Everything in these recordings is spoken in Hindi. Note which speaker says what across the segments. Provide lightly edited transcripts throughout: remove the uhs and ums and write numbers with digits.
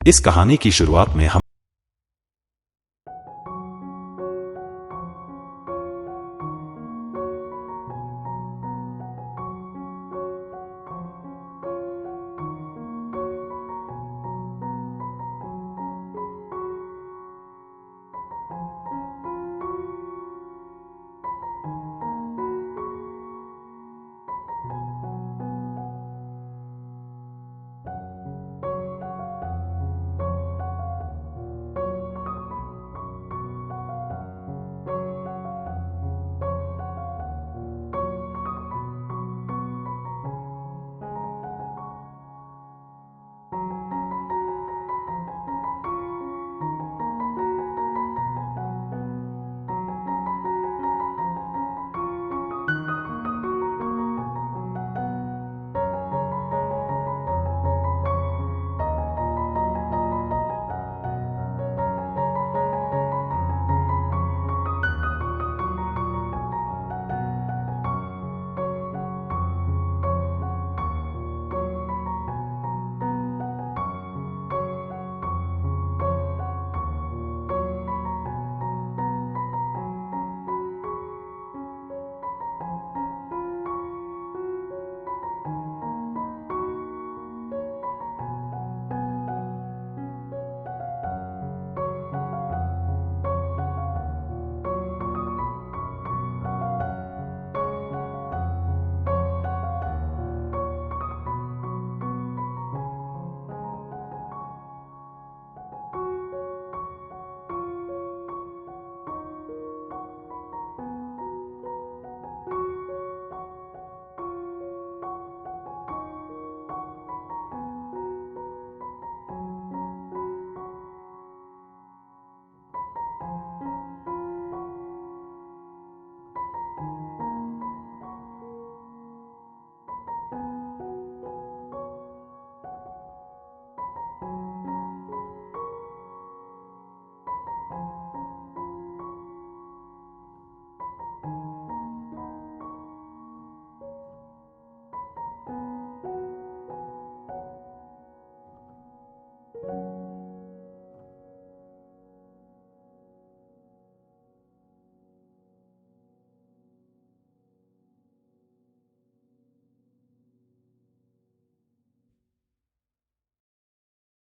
Speaker 1: इस कहानी की शुरुआत में हम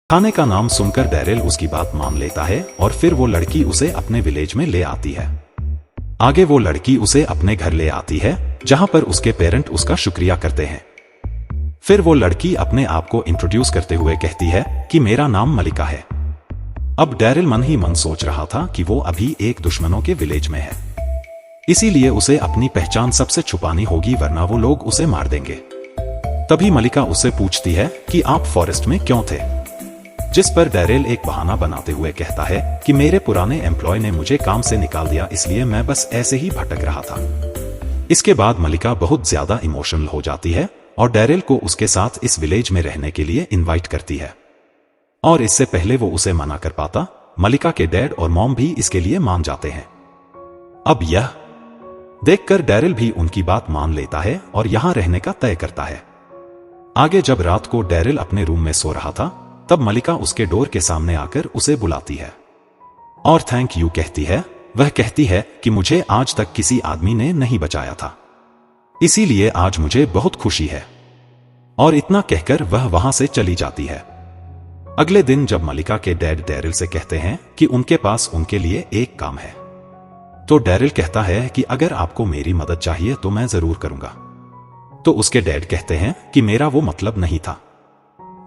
Speaker 1: खाने का नाम सुनकर डैरेल उसकी बात मान लेता है और फिर वो लड़की उसे अपने विलेज में ले आती है। आगे वो लड़की उसे अपने घर ले आती है जहां पर उसके पेरेंट उसका शुक्रिया करते हैं। फिर वो लड़की अपने आप को इंट्रोड्यूस करते हुए कहती है कि मेरा नाम मलिका है। अब डैरेल मन ही मन सोच रहा था कि वो अभी एक दुश्मनों के विलेज में है, इसीलिए उसे अपनी पहचान सबसे छुपानी होगी वरना वो लोग उसे मार देंगे। तभी मलिका उससे पूछती है कि आप फॉरेस्ट में क्यों थे, जिस पर डैरेल एक बहाना बनाते हुए कहता है कि मेरे पुराने एम्प्लॉय ने मुझे काम से निकाल दिया, इसलिए मैं बस ऐसे ही भटक रहा था। इसके बाद मलिका बहुत ज्यादा इमोशनल हो जाती है और डैरेल को उसके साथ इस विलेज में रहने के लिए इनवाइट करती है। और इससे पहले वो उसे मना कर पाता, मलिका के डैड और मॉम भी इसके लिए मान जाते हैं। अब यह देखकर डैरेल भी उनकी बात मान लेता है और यहां रहने का तय करता है। आगे जब रात को डैरेल अपने रूम में सो रहा था तब मलिका उसके डोर के सामने आकर उसे बुलाती है और थैंक यू कहती है। वह कहती है कि मुझे आज तक किसी आदमी ने नहीं बचाया था, इसीलिए आज मुझे बहुत खुशी है। और इतना कहकर वह वहां से चली जाती है। अगले दिन जब मलिका के डैड डैरेल से कहते हैं कि उनके पास उनके लिए एक काम है, तो डैरेल कहता है कि अगर आपको मेरी मदद चाहिए तो मैं जरूर करूंगा। तो उसके डैड कहते हैं कि मेरा वो मतलब नहीं था,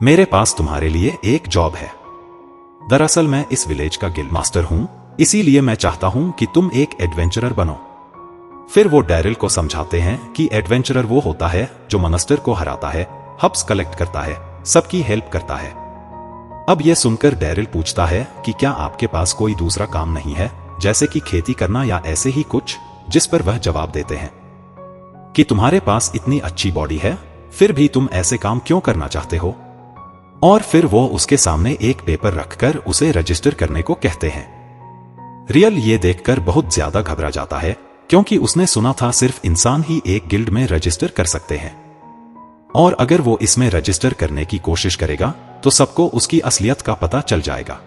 Speaker 1: मेरे पास तुम्हारे लिए एक जॉब है। दरअसल मैं इस विलेज का गिल्ड मास्टर हूं, इसीलिए मैं चाहता हूं कि तुम एक एडवेंचरर बनो। फिर वो डैरेल को समझाते हैं कि एडवेंचरर वो होता है जो मॉन्स्टर को हराता है, हब्स कलेक्ट करता है, सबकी हेल्प करता है। अब यह सुनकर डैरेल पूछता है कि क्या आपके पास कोई दूसरा काम नहीं है, जैसे कि खेती करना या ऐसे ही कुछ, जिस पर वह जवाब देते हैं कि तुम्हारे पास इतनी अच्छी बॉडी है, फिर भी तुम ऐसे काम क्यों करना चाहते हो। और फिर वो उसके सामने एक पेपर रखकर उसे रजिस्टर करने को कहते हैं। रियल ये देखकर बहुत ज्यादा घबरा जाता है, क्योंकि उसने सुना था सिर्फ इंसान ही एक गिल्ड में रजिस्टर कर सकते हैं, और अगर वो इसमें रजिस्टर करने की कोशिश करेगा तो सबको उसकी असलियत का पता चल जाएगा।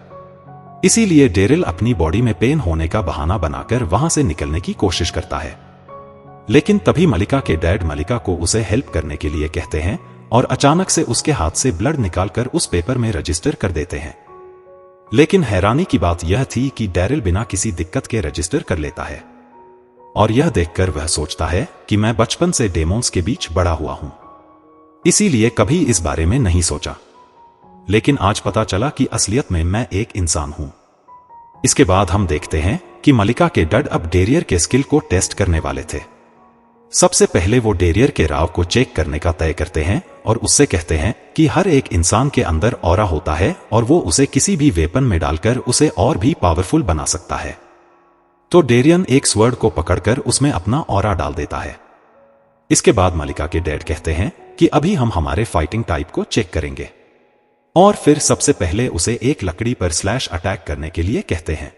Speaker 1: इसीलिए डेरिल अपनी बॉडी में पेन होने का बहाना बनाकर वहां से निकलने की कोशिश करता है। लेकिन तभी मलिका के डैड मलिका को उसे हेल्प करने के लिए कहते हैं और अचानक से उसके हाथ से ब्लड निकालकर उस पेपर में रजिस्टर कर देते हैं। लेकिन हैरानी की बात यह थी कि डेरिल बिना किसी दिक्कत के रजिस्टर कर लेता है और यह देखकर वह सोचता है कि मैं बचपन से डेमोन्स के बीच बड़ा हुआ हूं, इसीलिए कभी इस बारे में नहीं सोचा। लेकिन आज पता चला कि असलियत में मैं एक इंसान हूं। इसके बाद हम देखते हैं कि मलिका के डैड अब डेरियर के स्किल को टेस्ट करने वाले थे। सबसे पहले वो डेरियर के राव को चेक करने का तय करते हैं और उससे कहते हैं कि हर एक इंसान के अंदर ऑरा होता है और वो उसे किसी भी वेपन में डालकर उसे और भी पावरफुल बना सकता है। तो डेरियन एक स्वर्ड को पकड़कर उसमें अपना ऑरा डाल देता है। इसके बाद मलिका के डैड कहते हैं कि अभी हम हमारे फाइटिंग टाइप को चेक करेंगे और फिर सबसे पहले उसे एक लकड़ी पर स्लैश अटैक करने के लिए कहते हैं।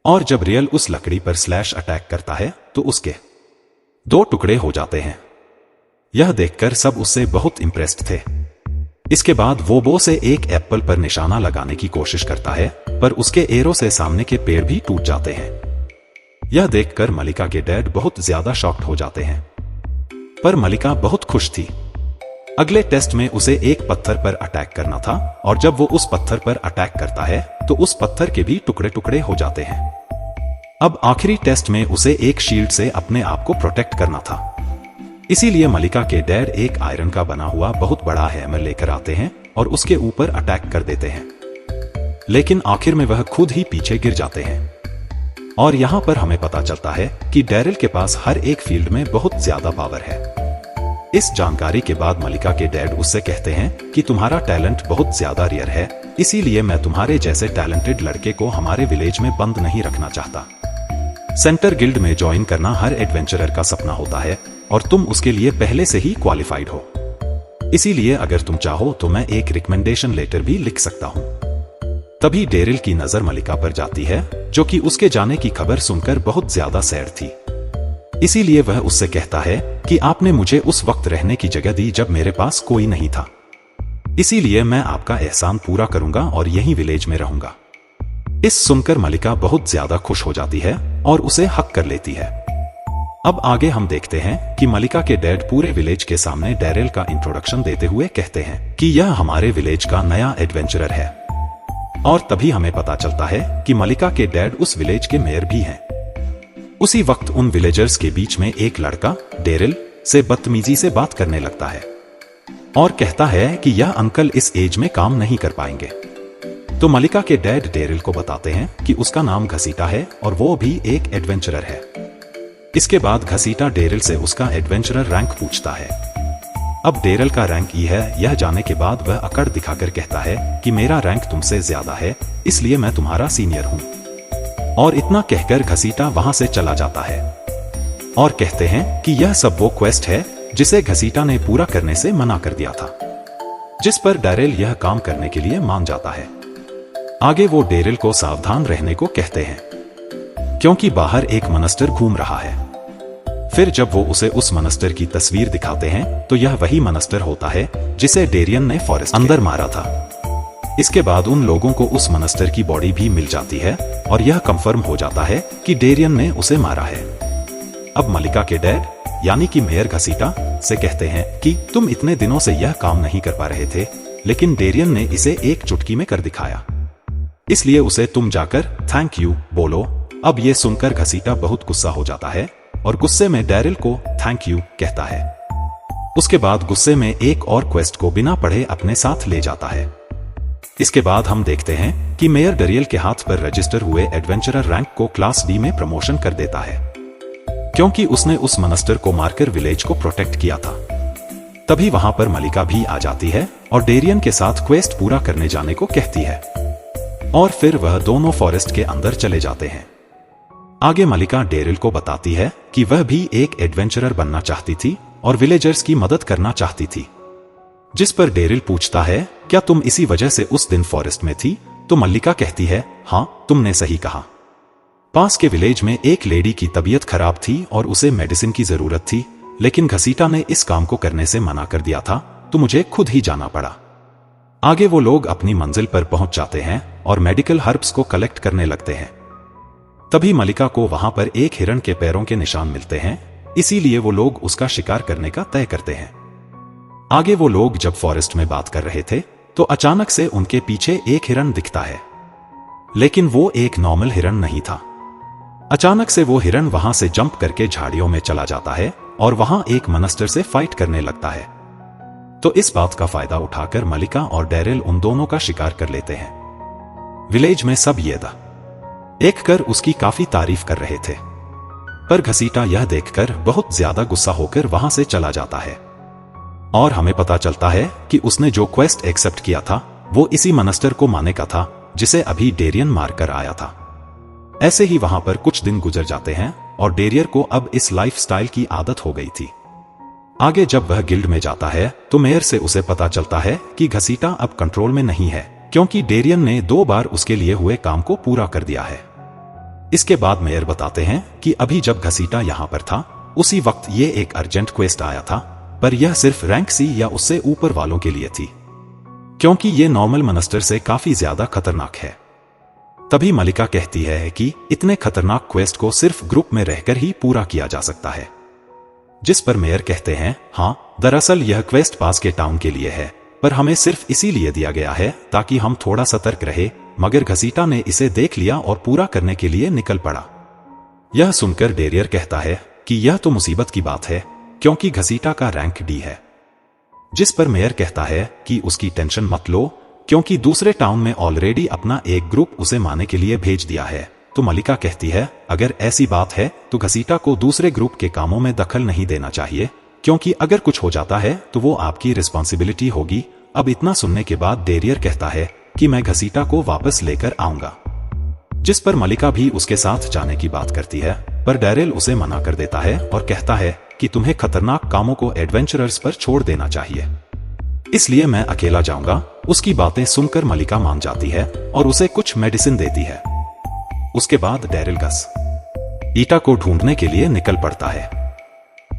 Speaker 1: और जब रियल उस लकड़ी पर स्लैश अटैक करता है तो उसके 2 टुकड़े हो जाते हैं। यह देखकर सब उससे बहुत इंप्रेस्ड थे। इसके बाद वो बो से एक एप्पल पर निशाना लगाने की कोशिश करता है, पर उसके एरो से सामने के पेड़ भी टूट जाते हैं। यह देखकर मलिका के डैड बहुत ज्यादा शॉक्ड हो जाते हैं, पर मलिका बहुत खुश थी। अगले टेस्ट में उसे एक पत्थर पर अटैक करना था और जब वो उस पत्थर पर अटैक करता है तो उस पत्थर के भी टुकड़े टुकड़े हो जाते हैं। अब आखिरी टेस्ट में उसे एक शील्ड से अपने आप को प्रोटेक्ट करना था। इसीलिए मलिका के डैड एक आयरन का बना हुआ बहुत बड़ा हैमर लेकर आते हैं और उसके ऊपर अटैक कर देते हैं। लेकिन आखिर में वह खुद ही पीछे गिर जाते हैं। और यहां पर हमें पता चलता है कि डेरिल के पास हर एक फील्ड में बहुत ज्यादा पावर है। इस जानकारी के बाद मलिका के डैड उससे कहते हैं कि तुम्हारा टैलेंट बहुत ज्यादा रेयर है, इसीलिए मैं तुम्हारे जैसे टैलेंटेड लड़के को हमारे विलेज में बंद नहीं रखना चाहता। सेंटर गिल्ड में ज्वाइन करना हर एडवेंचरर का सपना होता है और तुम उसके लिए पहले से ही क्वालिफाइड हो। इसीलिए अगर तुम चाहो तो मैं एक रिकमेंडेशन लेटर भी लिख सकता हूं। तभी डेरिल की नजर मलिका पर जाती है, जो कि उसके जाने की खबर सुनकर बहुत ज्यादा सैड थी। इसीलिए वह उससे कहता है कि आपने मुझे उस वक्त रहने की जगह दी जब मेरे पास कोई नहीं था, इसीलिए मैं आपका एहसान पूरा करूंगा और यहीं विलेज में रहूंगा। इस सुनकर मलिका बहुत ज्यादा खुश हो जाती है और उसे हक कर लेती है। अब आगे हम देखते हैं कि मलिका के डैड पूरे विलेज के सामने डेरिल का इंट्रोडक्शन देते हुए कहते हैं कि यह हमारे विलेज का नया एडवेंचरर है। और तभी हमें पता चलता है कि मलिका के डैड उस विलेज के मेयर भी हैं। उसी वक्त उन विलेजर्स के बीच में एक लड़का डेरिल से बदतमीजी से बात करने लगता है और कहता है कि यह अंकल इस एज में काम नहीं कर पाएंगे। तो मलिका के डैड डेरिल को बताते हैं कि उसका नाम घसीटा है और वो भी एक एडवेंचरर है। इसके बाद घसीटा डेरिल से उसका एडवेंचरर रैंक पूछता है। अब डेरिल का रैंक ई है, यह जाने के बाद वह अकड़ दिखाकर कहता है कि मेरा रैंक तुमसे ज्यादा है, इसलिए मैं तुम्हारा सीनियर हूं। और इतना कहकर घसीटा वहां से चला जाता है और कहते हैं कि यह सब वो क्वेस्ट है जिसे घसीटा ने पूरा करने से मना कर दिया था, जिस पर डेरिल यह काम करने के लिए मान जाता है। आगे वो डेरिल को सावधान रहने को कहते हैं क्योंकि बाहर एक मनस्टर घूम रहा है। फिर जब वो उसे उस मनस्टर की तस्वीर दिखाते हैं तो यह वही मनस्टर होता है जिसे डेरियन ने फॉरेस्ट अंदर मारा था। इसके बाद उन लोगों को उस मनस्टर की बॉडी भी मिल जाती है और यह कंफर्म हो जाता है कि डेरियन ने उसे मारा है। अब मलिका के डैड यानी कि मेयर घसीटा से कहते हैं कि तुम इतने दिनों से यह काम नहीं कर पा रहे थे, लेकिन डेरियन ने इसे एक चुटकी में कर दिखाया, इसलिए उसे तुम जाकर थैंक यू बोलो। अब ये सुनकर घसीटा बहुत गुस्सा हो जाता है और गुस्से में डेरिल को थैंक यू कहता है। उसके बाद गुस्से में एक और क्वेस्ट को बिना पढ़े अपने साथ ले जाता है। इसके बाद हम देखते हैं कि मेयर डेरिल के हाथ पर रजिस्टर हुए एडवेंचरर रैंक को क्लास डी में प्रमोशन कर देता है, क्योंकि उसने उस मनस्टर को मारकर विलेज को प्रोटेक्ट किया था। तभी वहां पर मलिका भी आ जाती है और डेरियन के साथ क्वेस्ट पूरा करने जाने को कहती है और फिर वह दोनों फॉरेस्ट के अंदर चले जाते हैं। आगे मलिका डेरिल को बताती है कि वह भी एक एडवेंचरर बनना चाहती थी और विलेजर्स की मदद करना चाहती थी, जिस पर डेरिल पूछता है क्या तुम इसी वजह से उस दिन फॉरेस्ट में थी? तो मल्लिका कहती है हाँ, तुमने सही कहा। पास के विलेज में एक लेडी की तबीयत खराब थी और उसे मेडिसिन की जरूरत थी, लेकिन घसीटा ने इस काम को करने से मना कर दिया था, तो मुझे खुद ही जाना पड़ा। आगे वो लोग अपनी मंजिल पर पहुंच जाते हैं और मेडिकल हर्ब्स को कलेक्ट करने लगते हैं। तभी मलिका को वहां पर एक हिरण के पैरों के निशान मिलते हैं, इसीलिए वो लोग उसका शिकार करने का तय करते हैं। आगे वो लोग जब फॉरेस्ट में बात कर रहे थे तो अचानक से उनके पीछे एक हिरण दिखता है, लेकिन वो एक नॉर्मल हिरण नहीं था। अचानक से वो हिरण वहां से जंप करके झाड़ियों में चला जाता है और वहां एक मॉन्स्टर से फाइट करने लगता है। तो इस बात का फायदा उठाकर मलिका और डैरिल उन दोनों का शिकार कर लेते हैं। विलेज में सब ये देख कर उसकी काफी तारीफ कर रहे थे, पर घसीटा यह देखकर बहुत ज्यादा गुस्सा होकर वहां से चला जाता है और हमें पता चलता है कि उसने जो क्वेस्ट एक्सेप्ट किया था वो इसी मॉन्स्टर को मारने का था जिसे अभी डेरियन मारकर आया था। ऐसे ही वहां पर कुछ दिन गुजर जाते हैं और डेरियर को अब इस लाइफस्टाइल की आदत हो गई थी। आगे जब वह गिल्ड में जाता है तो मेयर से उसे पता चलता है कि घसीटा अब कंट्रोल में नहीं है, क्योंकि डेरियन ने 2 बार उसके लिए हुए काम को पूरा कर दिया है। इसके बाद मेयर बताते हैं कि अभी जब घसीटा यहां पर था उसी वक्त ये एक अर्जेंट क्वेस्ट आया था, पर यह सिर्फ रैंक सी या उससे ऊपर वालों के लिए थी, क्योंकि ये नॉर्मल मॉन्स्टर से काफी ज्यादा खतरनाक है। तभी मलिका कहती है कि इतने खतरनाक क्वेस्ट को सिर्फ ग्रुप में रहकर ही पूरा किया जा सकता है, जिस पर मेयर कहते हैं हाँ, दरअसल यह क्वेस्ट पास के टाउन के लिए है, पर हमें सिर्फ इसीलिए दिया गया है ताकि हम थोड़ा सतर्क रहे, मगर घसीटा ने इसे देख लिया और पूरा करने के लिए निकल पड़ा। यह सुनकर डेरियर कहता है कि यह तो मुसीबत की बात है, क्योंकि घसीटा का रैंक डी है। जिस पर मेयर कहता है कि उसकी टेंशन मत लो, क्योंकि दूसरे टाउन में ऑलरेडी अपना एक ग्रुप उसे मारने के लिए भेज दिया है। तो मलिका कहती है अगर ऐसी बात है तो घसीटा को दूसरे ग्रुप के कामों में दखल नहीं देना चाहिए, क्योंकि अगर कुछ हो जाता है तो वो आपकी रिस्पॉन्सिबिलिटी होगी। अब इतना सुनने के बाद डेरियर कहता है कि मैं घसीटा को वापस लेकर आऊंगा, जिस पर मलिका भी उसके साथ जाने की बात करती है, पर डैरिल उसे मना कर देता है और कहता है कि तुम्हें खतरनाक कामों को एडवेंचरर्स पर छोड़ देना चाहिए, इसलिए मैं अकेला जाऊंगा। उसकी बातें सुनकर मलिका मान जाती है और उसे कुछ मेडिसिन देती है। उसके बाद डैरिल घसीटा को ढूंढने के लिए निकल पड़ता है।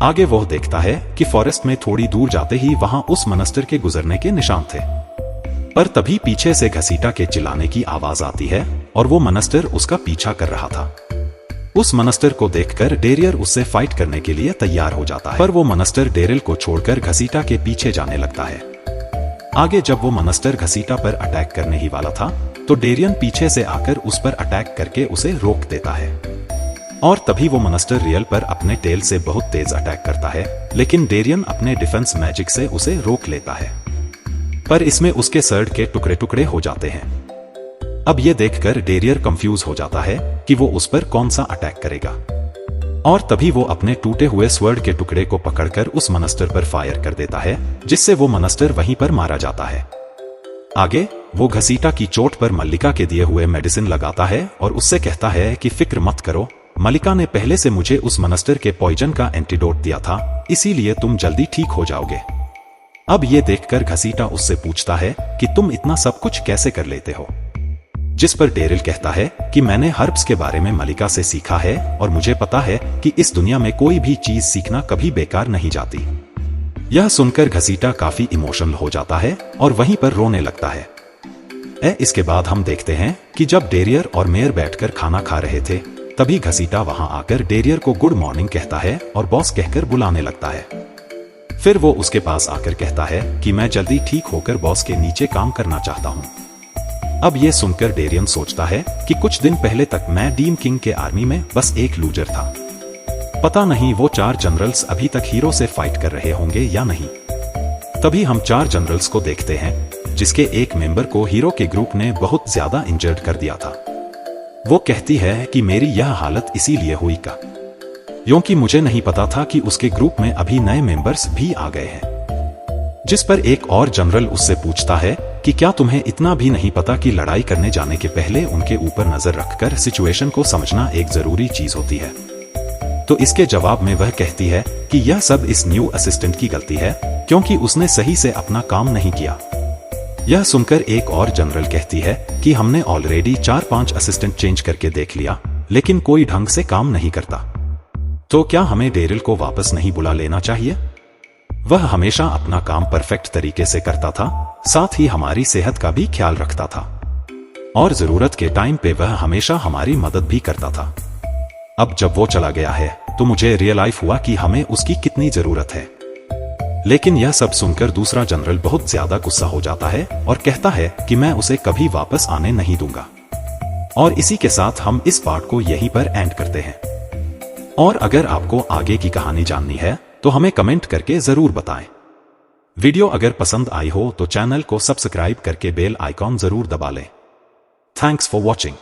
Speaker 1: आगे वह देखता है कि फॉरेस्ट में थोड़ी दूर जाते ही वहां उस मॉन्स्टर के गुजरने के निशान थे, पर तभी पीछे से घसीटा के चिल्लाने की आवाज आती है और वो मॉन्स्टर उसका पीछा कर रहा था। उस मॉन्स्टर को देखकर डेरियर उससे फाइट करने के लिए तैयार हो जाता है, पर वो मॉन्स्टर डेरिल को छोड़कर घसीटा के पीछे जाने लगता है। आगे जब वो मॉन्स्टर घसीटा पर अटैक करने ही वाला था तो डेरियन पीछे से आकर उस पर अटैक करके उसे रोक देता है, और तभी वो मॉन्स्टर रियल पर अपने टेल से बहुत तेज अटैक करता है, लेकिन डेरियन अपने डिफेंस मैजिक से उसे रोक लेता है, पर इसमें उसके सर्ड के टुकड़े टुकड़े हो जाते हैं। अब ये देखकर डेरियर कंफ्यूज हो जाता है कि वो उस पर कौन सा अटैक करेगा, और तभी वो अपने टूटे हुए स्वर्ड के टुकड़े को पकड़कर उस मॉन्स्टर पर फायर कर देता है, जिससे वो मॉन्स्टर वहीं पर मारा जाता है। आगे वो घसीटा की चोट पर मल्लिका के दिए हुए मेडिसिन लगाता है और उससे कहता है कि फिक्र मत करो, मल्लिका ने पहले से मुझे उस मॉन्स्टर के पॉइजन का एंटीडोट दिया था, इसीलिए तुम जल्दी ठीक हो जाओगे। अब ये देखकर घसीटा उससे पूछता है कि तुम इतना सब कुछ कैसे कर लेते हो, जिस पर डेरिल कहता है कि मैंने हर्ब्स के बारे में मलिका से सीखा है और मुझे पता है कि इस दुनिया में कोई भी चीज सीखना कभी बेकार नहीं जाती। यह सुनकर घसीटा काफी इमोशनल हो जाता है और वहीं पर रोने लगता है। इसके बाद हम देखते हैं कि जब डेरियर और मेयर बैठकर खाना खा रहे थे तभी घसीटा वहां आकर डेरियर को गुड मॉर्निंग कहता है और बॉस कहकर बुलाने लगता है। फिर वो उसके पास आकर कहता है कि मैं जल्दी ठीक होकर बॉस के नीचे काम करना चाहता हूं। अब ये सुनकर डेरियन सोचता है कि कुछ दिन पहले तक मैं डीम किंग के आर्मी में बस एक लूजर था, पता नहीं वो 4 जनरल्स अभी तक हीरो से फाइट कर रहे होंगे या नहीं। तभी हम 4 जनरल्स को देखते हैं, जिसके एक मेंबर को हीरो के ग्रुप ने बहुत ज्यादा इंजर्ड कर दिया था। वो कहती है कि मेरी यह हालत इसीलिए हुई क्योंकि मुझे नहीं पता था कि उसके ग्रुप में अभी नए मेंबर्स भी आ गए हैं। जिस पर एक और जनरल उससे पूछता है कि क्या तुम्हें इतना भी नहीं पता कि लड़ाई करने जाने के पहले उनके ऊपर नजर रखकर सिचुएशन को समझना एक जरूरी चीज होती है। तो इसके जवाब में वह कहती है कि यह सब इस न्यू असिस्टेंट की गलती है, क्योंकि उसने सही से अपना काम नहीं किया। यह सुनकर एक और जनरल कहती है कि हमने ऑलरेडी 4-5 असिस्टेंट चेंज करके देख लिया, लेकिन कोई ढंग से काम नहीं करता। तो क्या हमें डेरिल को वापस नहीं बुला लेना चाहिए? वह हमेशा अपना काम परफेक्ट तरीके से करता था। साथ ही हमारी सेहत का भी ख्याल रखता था और जरूरत के टाइम पे वह हमेशा हमारी मदद भी करता था। अब जब वो चला गया है तो मुझे रियलाइज हुआ कि हमें उसकी कितनी जरूरत है। लेकिन यह सब सुनकर दूसरा जनरल बहुत ज्यादा गुस्सा हो जाता है और कहता है कि मैं उसे कभी वापस आने नहीं दूंगा। और इसी के साथ हम इस पार्ट को यहीं पर एंड करते हैं। और अगर आपको आगे की कहानी जाननी है तो हमें कमेंट करके जरूर बताएं। वीडियो अगर पसंद आई हो तो चैनल को सब्सक्राइब करके बेल आइकॉन जरूर दबा लें। Thanks for watching.